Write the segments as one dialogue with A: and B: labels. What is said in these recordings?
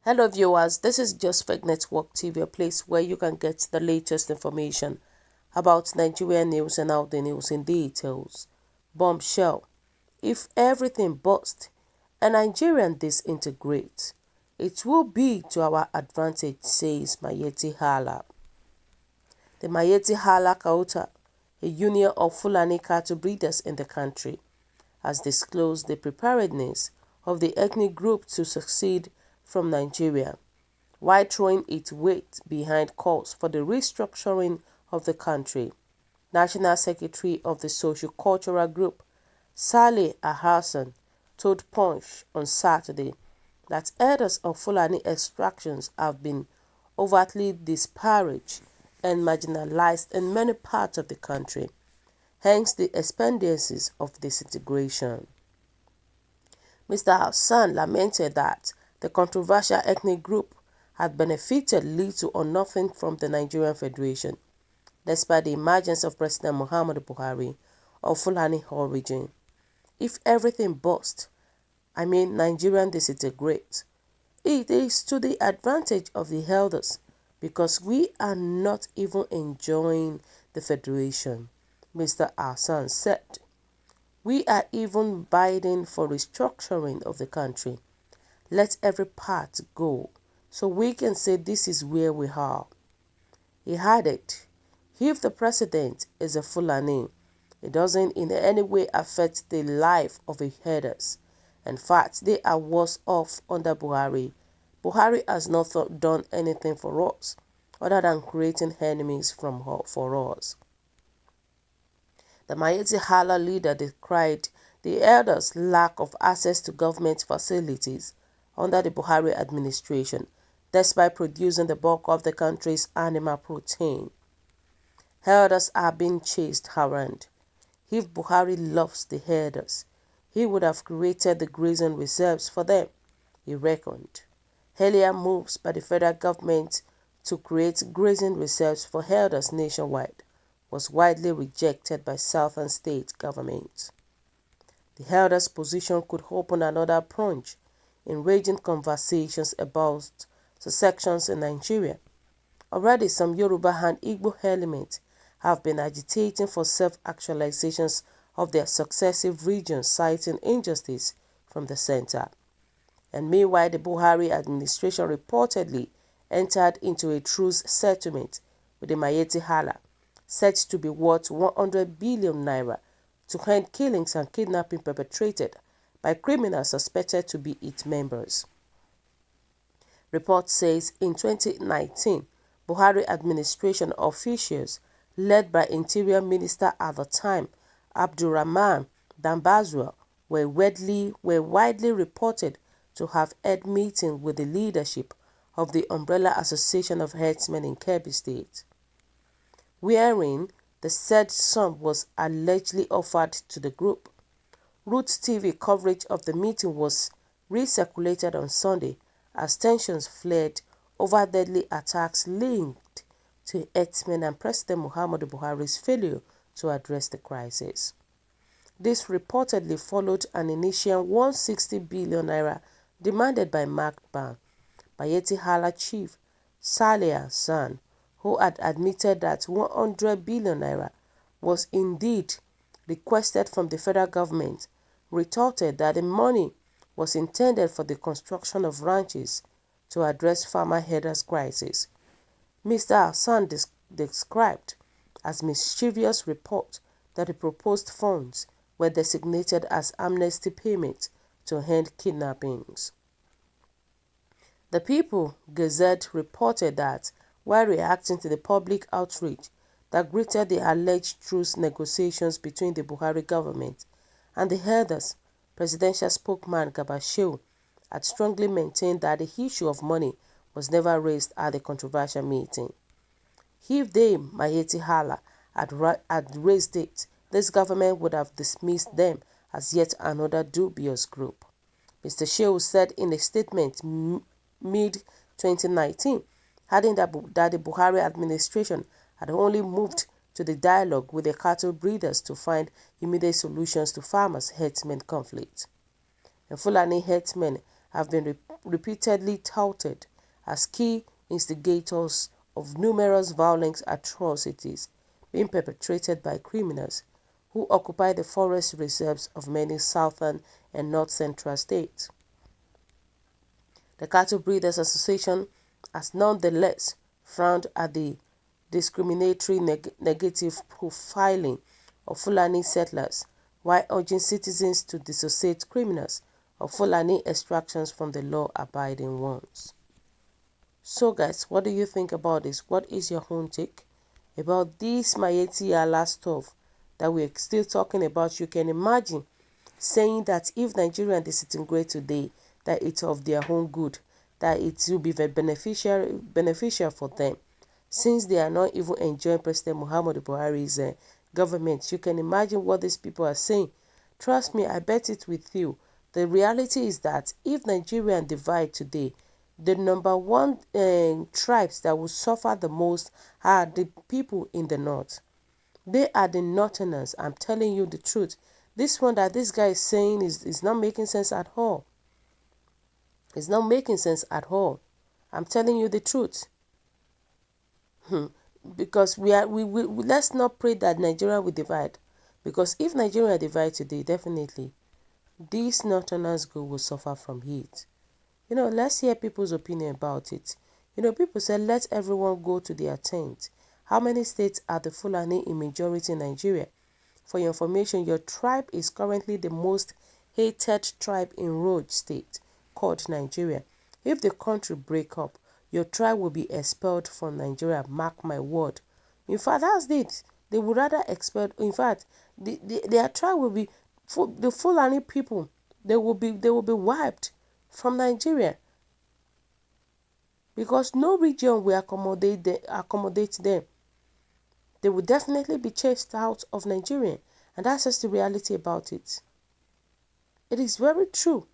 A: Hello viewers, this is Just Fake Network TV, a place where you can get the latest information about Nigerian news and out the news in details. Bombshell: if everything busts and Nigerian disintegrates, it will be to our advantage, says Mayetti Hala. The Mayetti Hala Kauta, a union of Fulani cattle breeders in the country, has disclosed the preparedness of the ethnic group to succeed from Nigeria, while throwing its weight behind calls for the restructuring of the country. National Secretary of the Socio-Cultural Group, Saleh Hassan, told Punch on Saturday that elders of Fulani extractions have been overtly disparaged and marginalized in many parts of the country, hence the expediencies of disintegration. Mr. Hassan lamented that the controversial ethnic group had benefited little or nothing from the Nigerian Federation, despite the emergence of President Muhammadu Buhari of Fulani origin. If everything busts, Nigerian disintegrates, it is to the advantage of the elders because we are not even enjoying the Federation, Mr. Hassan said. We are even bidding for restructuring of the country. Let every part go, so we can say this is where we are. He added, if the president is a Fulani, it doesn't in any way affect the life of the herders. In fact, they are worse off under Buhari. Buhari has not done anything for us, other than creating enemies for us. The Mayetti Hala leader decried the elders' lack of access to government facilities under the Buhari administration, despite producing the bulk of the country's animal protein. Herders are being chased around. If Buhari loves the herders, he would have created the grazing reserves for them, he reckoned. Earlier moves by the federal government to create grazing reserves for herders nationwide was widely rejected by southern state governments. The herders' position could open another plunge in raging conversations about secessions in Nigeria. Already some Yoruba and Igbo elements have been agitating for self-actualizations of their successive regions, citing injustice from the center. And meanwhile, the Buhari administration reportedly entered into a truce settlement with the Mayetti Hala, said to be worth 100 billion naira, to end killings and kidnapping perpetrated by criminals suspected to be its members. Report says in 2019, Buhari administration officials led by Interior Minister at the time, Abdurrahman Dambazwa, were widely reported to have held meetings with the leadership of the Umbrella Association of Herdsmen in Kebbi State, wherein the said sum was allegedly offered to the group. Roots TV coverage of the meeting was recirculated on Sunday as tensions flared over deadly attacks linked to herdsmen and President Muhammadu Buhari's failure to address the crisis. This reportedly followed an initial 160 billion naira demanded by Mayetti Hala chief Saleh Hassan, who had admitted that 100 billion naira was indeed requested from the federal government, retorted that the money was intended for the construction of ranches to address farmer herders' crisis. Mr. Hassan described as mischievous report that the proposed funds were designated as amnesty payments to end kidnappings. The People Gazette reported that while reacting to the public outrage that greeted the alleged truce negotiations between the Buhari government and the herders, presidential spokesman Garba Shehu had strongly maintained that the issue of money was never raised at the controversial meeting. If they, Mayetti Hala, had raised it, this government would have dismissed them as yet another dubious group. Mr. Shehu said in a statement mid-2019, adding that the Buhari administration had only moved to the dialogue with the cattle breeders to find immediate solutions to farmers' herdsmen conflict. And Fulani herdsmen have been repeatedly touted as key instigators of numerous violent atrocities being perpetrated by criminals who occupy the forest reserves of many southern and north-central states. The Cattle Breeders Association has nonetheless frowned at the discriminatory negative profiling of Fulani settlers while urging citizens to dissociate criminals of Fulani extractions from the law-abiding ones. So guys, what do you think about this? What is your own take about this Mayetti Allah stuff that we're still talking about? You can imagine saying that if Nigeria disintegrate today, that it's of their own good, that it will be very beneficial for them, since they are not even enjoying President Muhammadu Buhari's government. You can imagine what these people are saying. Trust me, I bet it with you. The reality is that if Nigeria divide today, the number one tribes that will suffer the most are the people in the north. They are the northerners. I'm telling you the truth. This one that this guy is saying is not making sense at all. It's not making sense at all. I'm telling you the truth. Because we let's not pray that Nigeria will divide. Because if Nigeria divide today, definitely these northerners will suffer from heat. Let's hear people's opinion about it. People say let everyone go to their tent. How many states are the Fulani in majority in Nigeria? For your information, your tribe is currently the most hated tribe in Brågs state, called Nigeria. If the country break up, your tribe will be expelled from Nigeria, mark my word. In fact, that's it. They would rather expel, in fact, their tribe will be, the Fulani people, they will be wiped from Nigeria. Because no region will accommodate them. They will definitely be chased out of Nigeria. And that's just the reality about it. It is very true.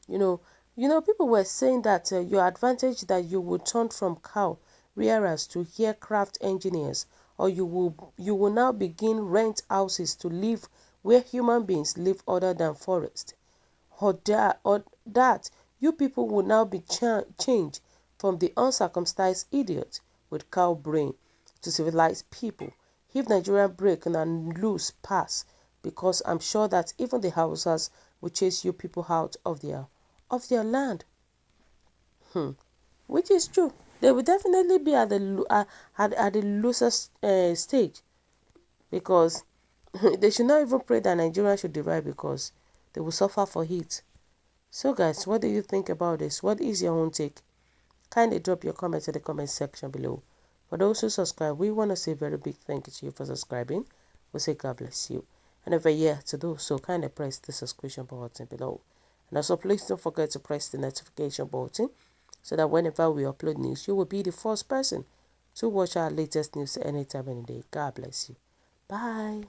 A: People were saying that your advantage that you will turn from cow rearers to aircraft engineers, or you will now begin rent houses to live where human beings live other than forest. Or that you people will now be changed from the uncircumcised idiot with cow brain to civilized people. If Nigeria break and lose pass, because I'm sure that even the Hausas will chase you people out of their land. Which is true. They will definitely be at the losers stage, because they should not even pray that Nigeria should divide, because they will suffer for heat. So guys, what do you think about this? What is your own take? Kindly drop your comments in the comment section below. For those who subscribe, we want to say a very big thank you to you for subscribing. We say God bless you. And if you're yet to do so, kindly press the subscription button below. And also please don't forget to press the notification button so that whenever we upload news, you will be the first person to watch our latest news anytime, any day. God bless you. Bye.